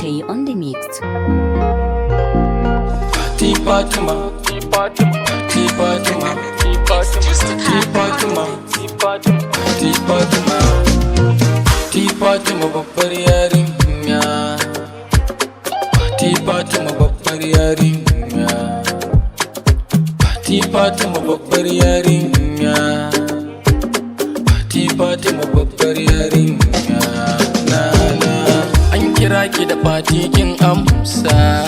Dangote on the mix. Fati Fatima, Fati Fatima, Fati Fatima, Fati Fatima, Fati Fatima babbar yarinya, Fati Fatima babbar yarinya, Fati Fatima babbar yarinya, Fati Fatima babbar yarinya. An kira ki da Fati kin amsa,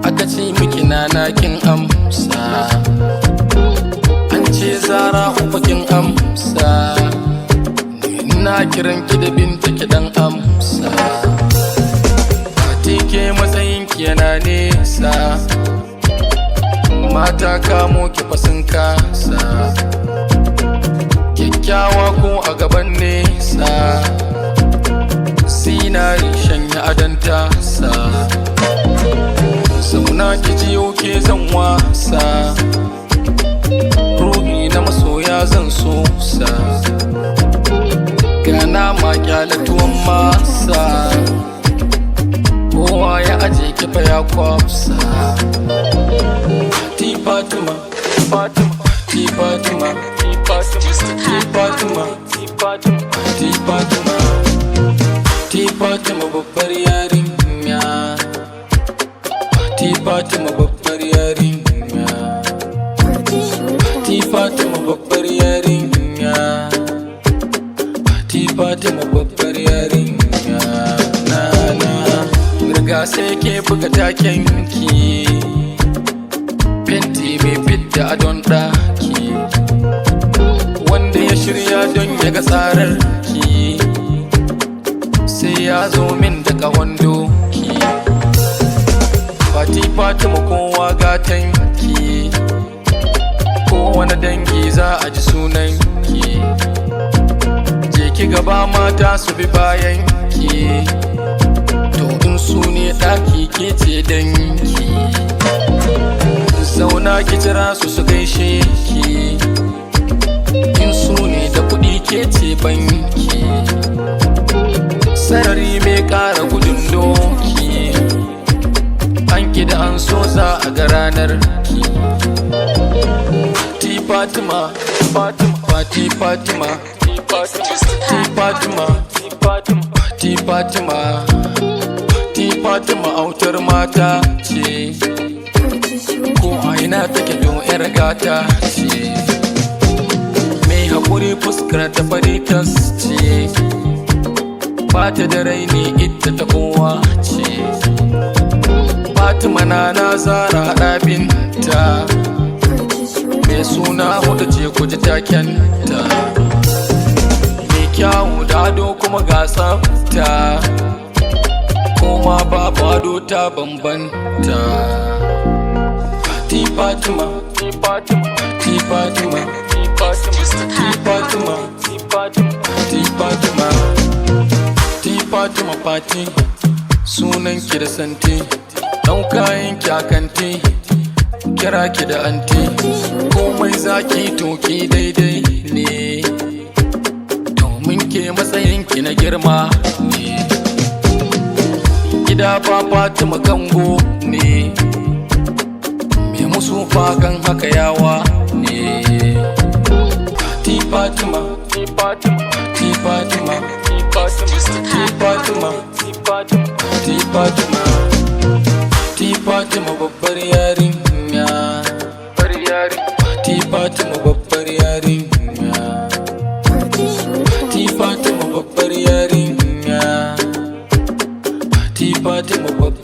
aka ce miki nana kin amsa, an ce Zara uku kin amsa, ina kiran ki da Binta ki dan amsa. Fati ke matsayin ki yana nesa, mata kamo ki fa sun kasa, kyakkyawa ko a gaban nesa, sinari shanya adanta sa. Zauna ki jiyo ke zan wasa, ruhi na masoya zan sosa, gana ma kyale tuwon masa, kowa ya aje kifa ya kwafsa. Fati Fatima, Fati Fatima, Fati Fatima, Fati Fatima, Fati Fatima babbar yarinya, Fati Fatima babbar yarinya, Fati Fatima babbar yarinya, Fati Fatima babbar yarinya. Riga sai ke buga taken ki, fenti mai fidda adon ɗaki, wanda ya shirya don ya ga tsarar ki, sai ya zo min da ƙahon doki. Fati Fatima kowa gatan ki, kowane dangi za a ji sunan ki, je ki gaba mata su bi bayan ki, to in su ne ɗaki ke ce danki. Zauna ki jira su su gaishe ki, in su ne da kuɗi ke ce banki, sarari mai ƙara gudun doki, an ki da an so za a ga ranar ki. Fati Fatima, Fati Fatima, Fati Fatima, Fati Fatima, Fati Fatima autar mata ce, ko a ina take don yar gata ce, mai haƙuri fuskar ta fari tas ce, bata da raini ita ta kowa ce. Fatima na Zara haɗa binta, mai suna hudu ce ku ji takenta, mai kyawu da ado kuma ga tsafta, koma babu ado ta bambanta. Fati Fatima, Fati Fatima, Fati Fatima, Fati Fatima, Fati Fatima, Fati sunan ki da santi, ɗan kayan ki a kanti, kira ki da anti, komai zaki toki daidai ne, domin ke matsayin ki na girma ne. Gida ba Fatima kango ne, me musu fagan haka yawa ne. Fati Fatima, Fati Fatima, Fati Fatima, Fati Fatima, Fati Fatima babbar yarinya, Fati Fatima babbar yarinya, Fati Fatima babbar yarinya, Fati Fatima babbar